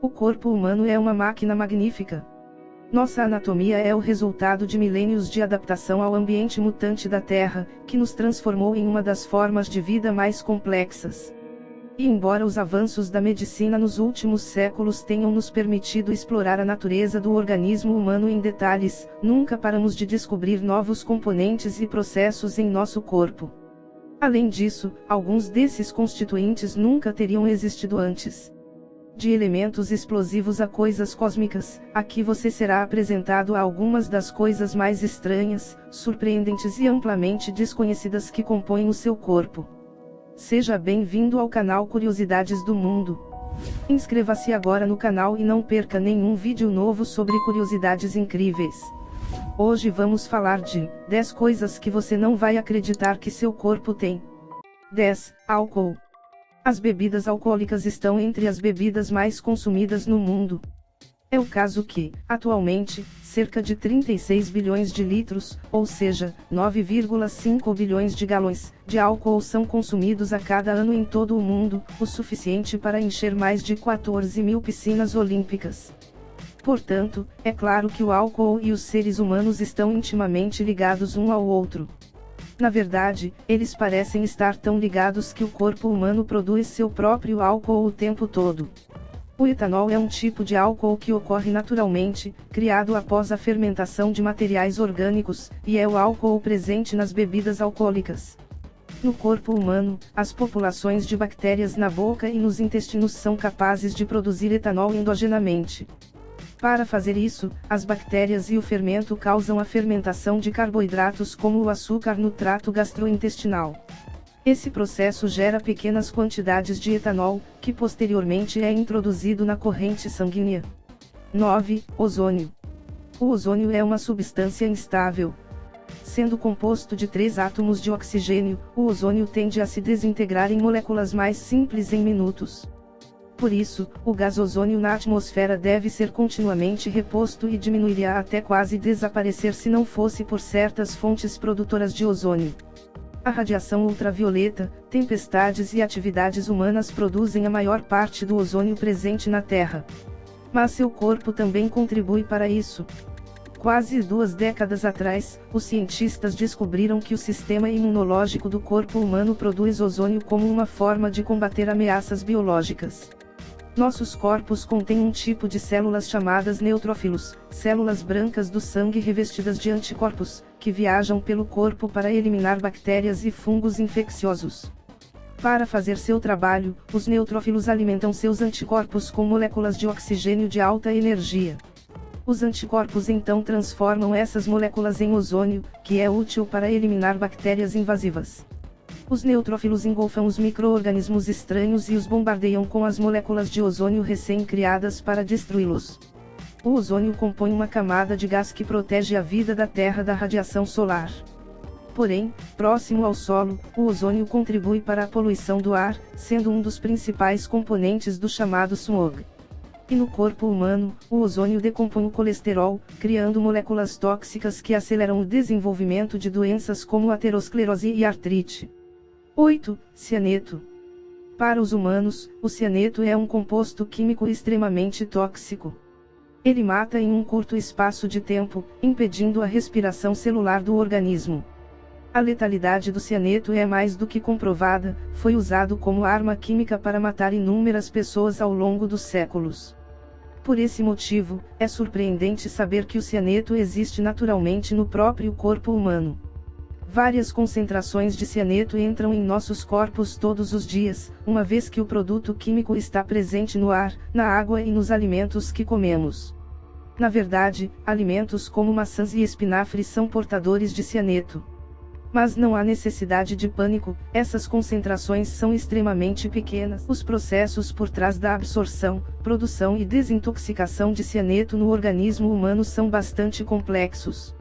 O corpo humano é uma máquina magnífica. Nossa anatomia é o resultado de milênios de adaptação ao ambiente mutante da Terra, que nos transformou em uma das formas de vida mais complexas. E embora os avanços da medicina nos últimos séculos tenham nos permitido explorar a natureza do organismo humano em detalhes, nunca paramos de descobrir novos componentes e processos em nosso corpo. Além disso, alguns desses constituintes nunca teriam existido antes. De elementos explosivos a coisas cósmicas, aqui você será apresentado a algumas das coisas mais estranhas, surpreendentes e amplamente desconhecidas que compõem o seu corpo. Seja bem-vindo ao canal Curiosidades do Mundo. Inscreva-se agora no canal e não perca nenhum vídeo novo sobre curiosidades incríveis. Hoje vamos falar de 10 coisas que você não vai acreditar que seu corpo tem. 10. Álcool. As bebidas alcoólicas estão entre as bebidas mais consumidas no mundo. É o caso que, atualmente, cerca de 36 bilhões de litros, ou seja, 9,5 bilhões de galões, de álcool são consumidos a cada ano em todo o mundo, o suficiente para encher mais de 14 mil piscinas olímpicas. Portanto, é claro que o álcool e os seres humanos estão intimamente ligados um ao outro. Na verdade, eles parecem estar tão ligados que o corpo humano produz seu próprio álcool o tempo todo. O etanol é um tipo de álcool que ocorre naturalmente, criado após a fermentação de materiais orgânicos, e é o álcool presente nas bebidas alcoólicas. No corpo humano, as populações de bactérias na boca e nos intestinos são capazes de produzir etanol endogenamente. Para fazer isso, as bactérias e o fermento causam a fermentação de carboidratos como o açúcar no trato gastrointestinal. Esse processo gera pequenas quantidades de etanol, que posteriormente é introduzido na corrente sanguínea. 9. Ozônio. O ozônio é uma substância instável. Sendo composto de 3 átomos de oxigênio, o ozônio tende a se desintegrar em moléculas mais simples em minutos. Por isso, o gás ozônio na atmosfera deve ser continuamente reposto e diminuiria até quase desaparecer se não fosse por certas fontes produtoras de ozônio. A radiação ultravioleta, tempestades e atividades humanas produzem a maior parte do ozônio presente na Terra. Mas seu corpo também contribui para isso. Quase 2 décadas atrás, os cientistas descobriram que o sistema imunológico do corpo humano produz ozônio como uma forma de combater ameaças biológicas. Nossos corpos contêm um tipo de células chamadas neutrófilos, células brancas do sangue revestidas de anticorpos, que viajam pelo corpo para eliminar bactérias e fungos infecciosos. Para fazer seu trabalho, os neutrófilos alimentam seus anticorpos com moléculas de oxigênio de alta energia. Os anticorpos então transformam essas moléculas em ozônio, que é útil para eliminar bactérias invasivas. Os neutrófilos engolfam os micro-organismos estranhos e os bombardeiam com as moléculas de ozônio recém-criadas para destruí-los. O ozônio compõe uma camada de gás que protege a vida da Terra da radiação solar. Porém, próximo ao solo, o ozônio contribui para a poluição do ar, sendo um dos principais componentes do chamado smog. E no corpo humano, o ozônio decompõe o colesterol, criando moléculas tóxicas que aceleram o desenvolvimento de doenças como aterosclerose e artrite. 8. Cianeto. Para os humanos, o cianeto é um composto químico extremamente tóxico. Ele mata em um curto espaço de tempo, impedindo a respiração celular do organismo. A letalidade do cianeto é mais do que comprovada, foi usado como arma química para matar inúmeras pessoas ao longo dos séculos. Por esse motivo, é surpreendente saber que o cianeto existe naturalmente no próprio corpo humano. Várias concentrações de cianeto entram em nossos corpos todos os dias, uma vez que o produto químico está presente no ar, na água e nos alimentos que comemos. Na verdade, alimentos como maçãs e espinafre são portadores de cianeto. Mas não há necessidade de pânico, essas concentrações são extremamente pequenas. Os processos por trás da absorção, produção e desintoxicação de cianeto no organismo humano são bastante complexos.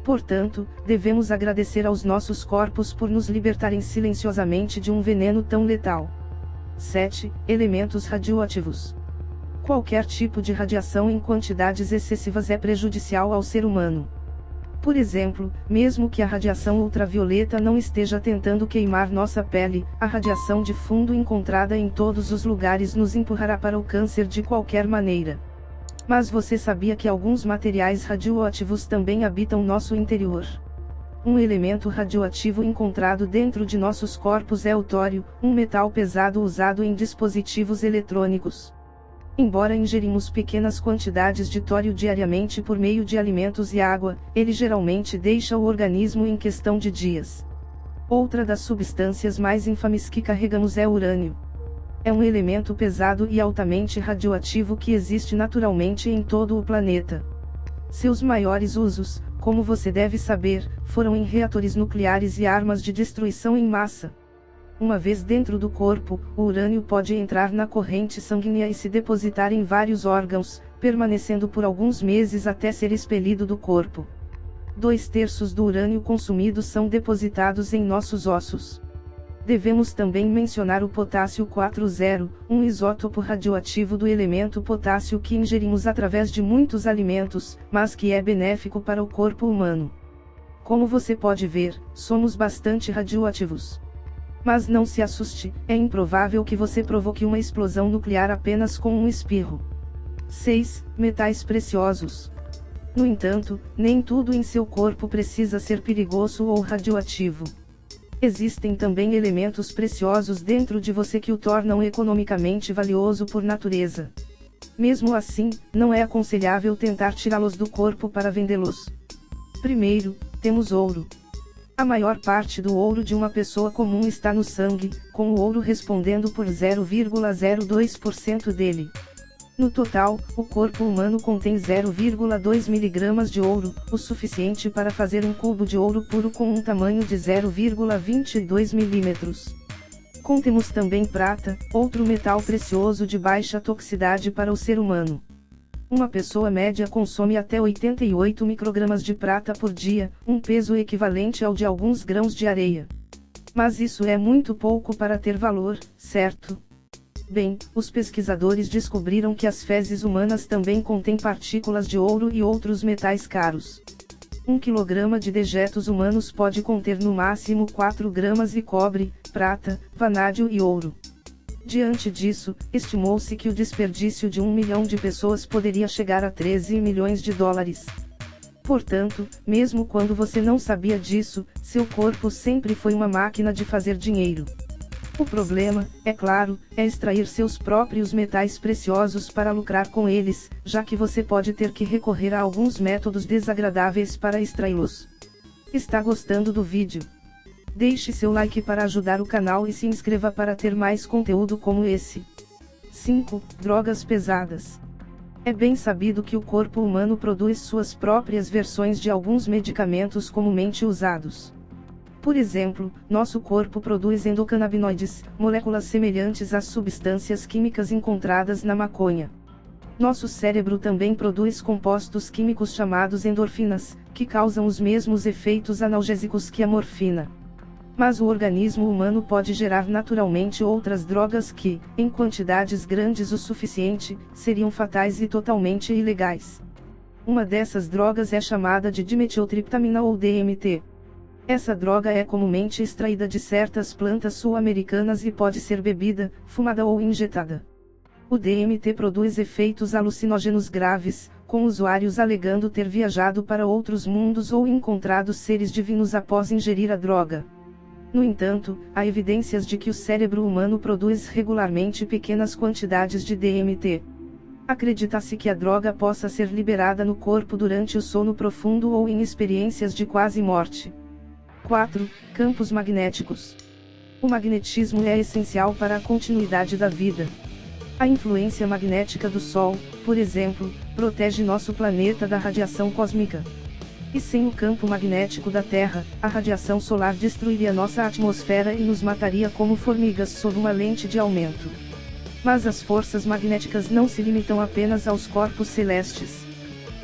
Portanto, devemos agradecer aos nossos corpos por nos libertarem silenciosamente de um veneno tão letal. 7. Elementos radioativos. Qualquer tipo de radiação em quantidades excessivas é prejudicial ao ser humano. Por exemplo, mesmo que a radiação ultravioleta não esteja tentando queimar nossa pele, a radiação de fundo encontrada em todos os lugares nos empurrará para o câncer de qualquer maneira. Mas você sabia que alguns materiais radioativos também habitam nosso interior? Um elemento radioativo encontrado dentro de nossos corpos é o tório, um metal pesado usado em dispositivos eletrônicos. Embora ingerimos pequenas quantidades de tório diariamente por meio de alimentos e água, ele geralmente deixa o organismo em questão de dias. Outra das substâncias mais infames que carregamos é o urânio. É um elemento pesado e altamente radioativo que existe naturalmente em todo o planeta. Seus maiores usos, como você deve saber, foram em reatores nucleares e armas de destruição em massa. Uma vez dentro do corpo, o urânio pode entrar na corrente sanguínea e se depositar em vários órgãos, permanecendo por alguns meses até ser expelido do corpo. 2/3 do urânio consumido são depositados em nossos ossos. Devemos também mencionar o potássio 40, um isótopo radioativo do elemento potássio que ingerimos através de muitos alimentos, mas que é benéfico para o corpo humano. Como você pode ver, somos bastante radioativos. Mas não se assuste, é improvável que você provoque uma explosão nuclear apenas com um espirro. 6. Metais preciosos. No entanto, nem tudo em seu corpo precisa ser perigoso ou radioativo. Existem também elementos preciosos dentro de você que o tornam economicamente valioso por natureza. Mesmo assim, não é aconselhável tentar tirá-los do corpo para vendê-los. Primeiro, temos ouro. A maior parte do ouro de uma pessoa comum está no sangue, com o ouro respondendo por 0,02% dele. No total, o corpo humano contém 0,2 mg de ouro, o suficiente para fazer um cubo de ouro puro com um tamanho de 0,22 mm. Contemos também prata, outro metal precioso de baixa toxicidade para o ser humano. Uma pessoa média consome até 88 microgramas de prata por dia, um peso equivalente ao de alguns grãos de areia. Mas isso é muito pouco para ter valor, certo? Bem, os pesquisadores descobriram que as fezes humanas também contêm partículas de ouro e outros metais caros. 1 kg de dejetos humanos pode conter no máximo 4 gramas de cobre, prata, vanádio e ouro. Diante disso, estimou-se que o desperdício de 1 milhão de pessoas poderia chegar a 13 milhões de dólares. Portanto, mesmo quando você não sabia disso, seu corpo sempre foi uma máquina de fazer dinheiro. O problema, é claro, é extrair seus próprios metais preciosos para lucrar com eles, já que você pode ter que recorrer a alguns métodos desagradáveis para extraí-los. Está gostando do vídeo? Deixe seu like para ajudar o canal e se inscreva para ter mais conteúdo como esse. 5. Drogas pesadas. É bem sabido que o corpo humano produz suas próprias versões de alguns medicamentos comumente usados. Por exemplo, nosso corpo produz endocannabinoides, moléculas semelhantes às substâncias químicas encontradas na maconha. Nosso cérebro também produz compostos químicos chamados endorfinas, que causam os mesmos efeitos analgésicos que a morfina. Mas o organismo humano pode gerar naturalmente outras drogas que, em quantidades grandes o suficiente, seriam fatais e totalmente ilegais. Uma dessas drogas é chamada de dimetiltriptamina ou DMT. Essa droga é comumente extraída de certas plantas sul-americanas e pode ser bebida, fumada ou injetada. O DMT produz efeitos alucinógenos graves, com usuários alegando ter viajado para outros mundos ou encontrado seres divinos após ingerir a droga. No entanto, há evidências de que o cérebro humano produz regularmente pequenas quantidades de DMT. Acredita-se que a droga possa ser liberada no corpo durante o sono profundo ou em experiências de quase morte. 4. Campos magnéticos. O magnetismo é essencial para a continuidade da vida. A influência magnética do Sol, por exemplo, protege nosso planeta da radiação cósmica. E sem o campo magnético da Terra, a radiação solar destruiria nossa atmosfera e nos mataria como formigas sob uma lente de aumento. Mas as forças magnéticas não se limitam apenas aos corpos celestes.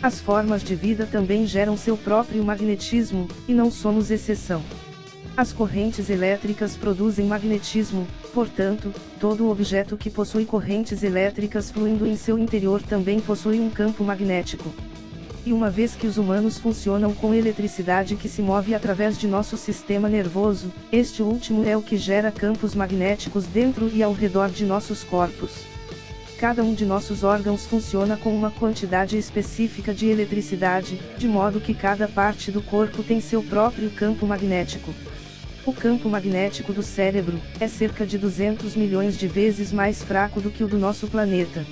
As formas de vida também geram seu próprio magnetismo, e não somos exceção. As correntes elétricas produzem magnetismo, portanto, todo objeto que possui correntes elétricas fluindo em seu interior também possui um campo magnético. E uma vez que os humanos funcionam com eletricidade que se move através de nosso sistema nervoso, este último é o que gera campos magnéticos dentro e ao redor de nossos corpos. Cada um de nossos órgãos funciona com uma quantidade específica de eletricidade, de modo que cada parte do corpo tem seu próprio campo magnético. O campo magnético do cérebro é cerca de 200 milhões de vezes mais fraco do que o do nosso planeta.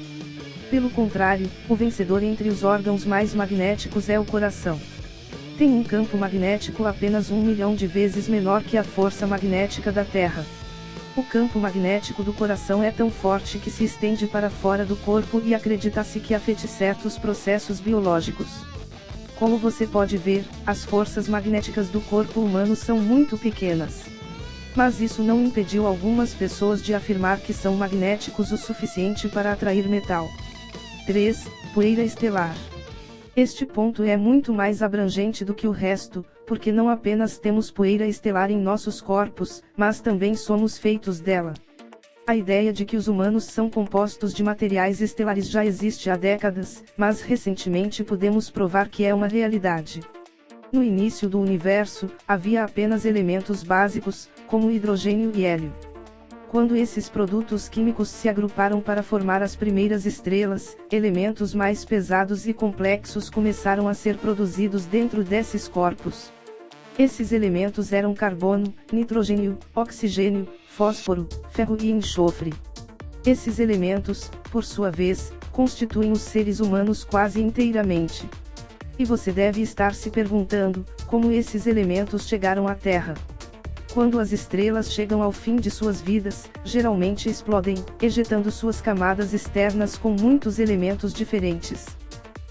Pelo contrário, o vencedor entre os órgãos mais magnéticos é o coração. Tem um campo magnético apenas 1 milhão de vezes menor que a força magnética da Terra. O campo magnético do coração é tão forte que se estende para fora do corpo e acredita-se que afete certos processos biológicos. Como você pode ver, as forças magnéticas do corpo humano são muito pequenas. Mas isso não impediu algumas pessoas de afirmar que são magnéticos o suficiente para atrair metal. 3. Poeira estelar. Este ponto é muito mais abrangente do que o resto, porque não apenas temos poeira estelar em nossos corpos, mas também somos feitos dela. A ideia de que os humanos são compostos de materiais estelares já existe há décadas, mas recentemente pudemos provar que é uma realidade. No início do universo, havia apenas elementos básicos, como hidrogênio e hélio. Quando esses produtos químicos se agruparam para formar as primeiras estrelas, elementos mais pesados e complexos começaram a ser produzidos dentro desses corpos. Esses elementos eram carbono, nitrogênio, oxigênio, fósforo, ferro e enxofre. Esses elementos, por sua vez, constituem os seres humanos quase inteiramente. E você deve estar se perguntando, como esses elementos chegaram à Terra? Quando as estrelas chegam ao fim de suas vidas, geralmente explodem, ejetando suas camadas externas com muitos elementos diferentes.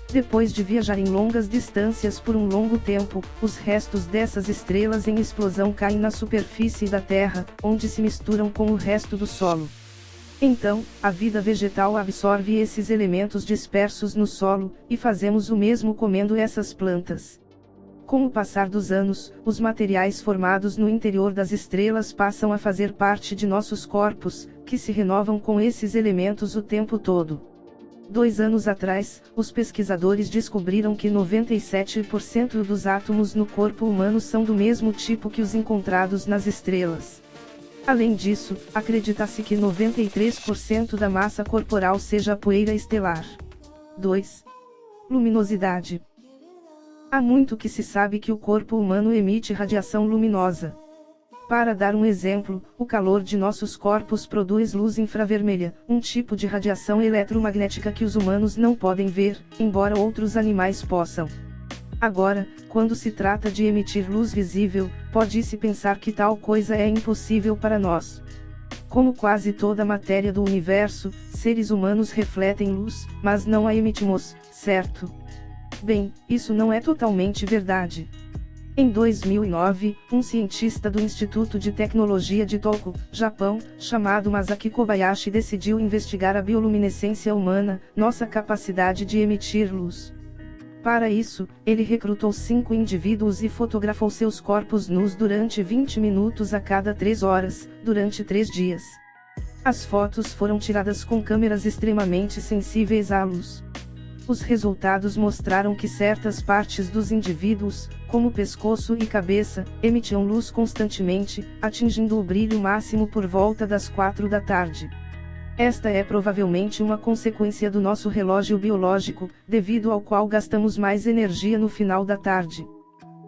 Depois de viajarem longas distâncias por um longo tempo, os restos dessas estrelas em explosão caem na superfície da Terra, onde se misturam com o resto do solo. Então, a vida vegetal absorve esses elementos dispersos no solo, e fazemos o mesmo comendo essas plantas. Com o passar dos anos, os materiais formados no interior das estrelas passam a fazer parte de nossos corpos, que se renovam com esses elementos o tempo todo. 2 anos atrás, os pesquisadores descobriram que 97% dos átomos no corpo humano são do mesmo tipo que os encontrados nas estrelas. Além disso, acredita-se que 93% da massa corporal seja poeira estelar. 2. Luminosidade. Há muito que se sabe que o corpo humano emite radiação luminosa. Para dar um exemplo, o calor de nossos corpos produz luz infravermelha, um tipo de radiação eletromagnética que os humanos não podem ver, embora outros animais possam. Agora, quando se trata de emitir luz visível, pode-se pensar que tal coisa é impossível para nós. Como quase toda a matéria do universo, seres humanos refletem luz, mas não a emitimos, certo? Bem, isso não é totalmente verdade. Em 2009, um cientista do Instituto de Tecnologia de Tohoku, Japão, chamado Masaki Kobayashi decidiu investigar a bioluminescência humana, nossa capacidade de emitir luz. Para isso, ele recrutou 5 indivíduos e fotografou seus corpos nus durante 20 minutos a cada 3 horas, durante 3 dias. As fotos foram tiradas com câmeras extremamente sensíveis à luz. Os resultados mostraram que certas partes dos indivíduos, como pescoço e cabeça, emitiam luz constantemente, atingindo o brilho máximo por volta das 4 da tarde. Esta é provavelmente uma consequência do nosso relógio biológico, devido ao qual gastamos mais energia no final da tarde.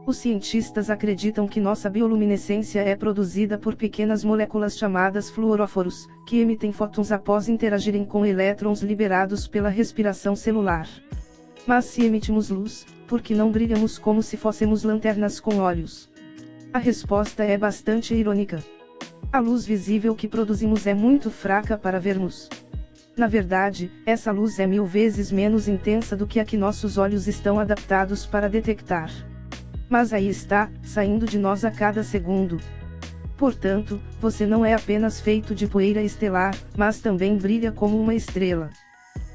Os cientistas acreditam que nossa bioluminescência é produzida por pequenas moléculas chamadas fluoróforos, que emitem fótons após interagirem com elétrons liberados pela respiração celular. Mas se emitimos luz, por que não brilhamos como se fôssemos lanternas com olhos? A resposta é bastante irônica. A luz visível que produzimos é muito fraca para vermos. Na verdade, essa luz é 1000 vezes menos intensa do que a que nossos olhos estão adaptados para detectar. Mas aí está, saindo de nós a cada segundo. Portanto, você não é apenas feito de poeira estelar, mas também brilha como uma estrela.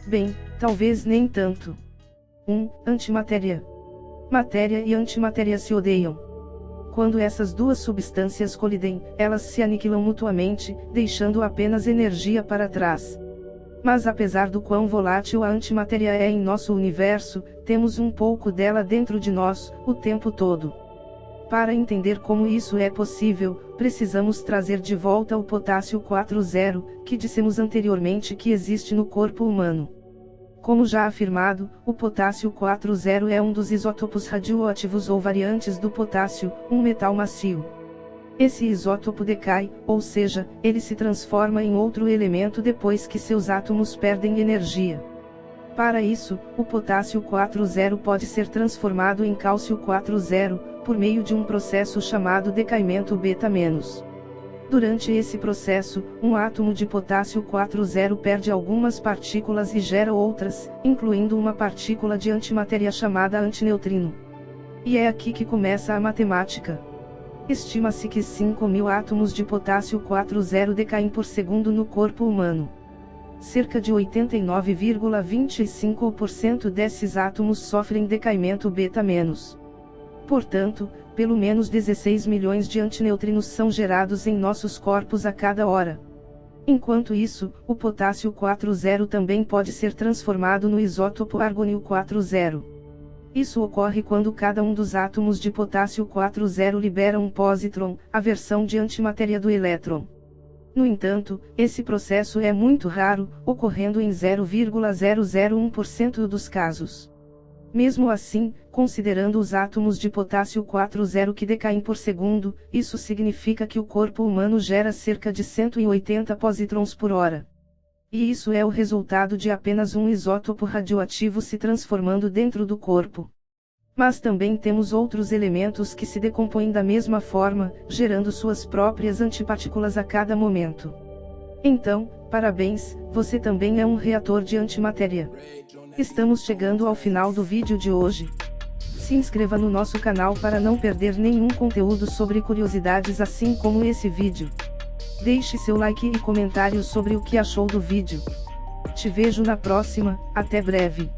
Bem, talvez nem tanto. 1. Antimatéria. Matéria e antimatéria se odeiam. Quando essas duas substâncias colidem, elas se aniquilam mutuamente, deixando apenas energia para trás. Mas apesar do quão volátil a antimatéria é em nosso universo, temos um pouco dela dentro de nós, o tempo todo. Para entender como isso é possível, precisamos trazer de volta o potássio 40, que dissemos anteriormente que existe no corpo humano. Como já afirmado, o potássio 40 é um dos isótopos radioativos ou variantes do potássio, um metal macio. Esse isótopo decai, ou seja, ele se transforma em outro elemento depois que seus átomos perdem energia. Para isso, o potássio 40 pode ser transformado em cálcio 40, por meio de um processo chamado decaimento beta-. Durante esse processo, um átomo de potássio 40 perde algumas partículas e gera outras, incluindo uma partícula de antimatéria chamada antineutrino. E é aqui que começa a matemática. Estima-se que 5.000 átomos de potássio 40 decaem por segundo no corpo humano. Cerca de 89,25% desses átomos sofrem decaimento beta-. Portanto, pelo menos 16 milhões de antineutrinos são gerados em nossos corpos a cada hora. Enquanto isso, o potássio 40 também pode ser transformado no isótopo argônio 40. Isso ocorre quando cada um dos átomos de potássio 40 libera um pósitron, a versão de antimatéria do elétron. No entanto, esse processo é muito raro, ocorrendo em 0,001% dos casos. Mesmo assim, considerando os átomos de potássio 40 que decaem por segundo, isso significa que o corpo humano gera cerca de 180 pósitrons por hora. E isso é o resultado de apenas um isótopo radioativo se transformando dentro do corpo. Mas também temos outros elementos que se decompõem da mesma forma, gerando suas próprias antipartículas a cada momento. Então, parabéns, você também é um reator de antimatéria. Estamos chegando ao final do vídeo de hoje. Se inscreva no nosso canal para não perder nenhum conteúdo sobre curiosidades assim como esse vídeo. Deixe seu like e comentários sobre o que achou do vídeo. Te vejo na próxima, até breve.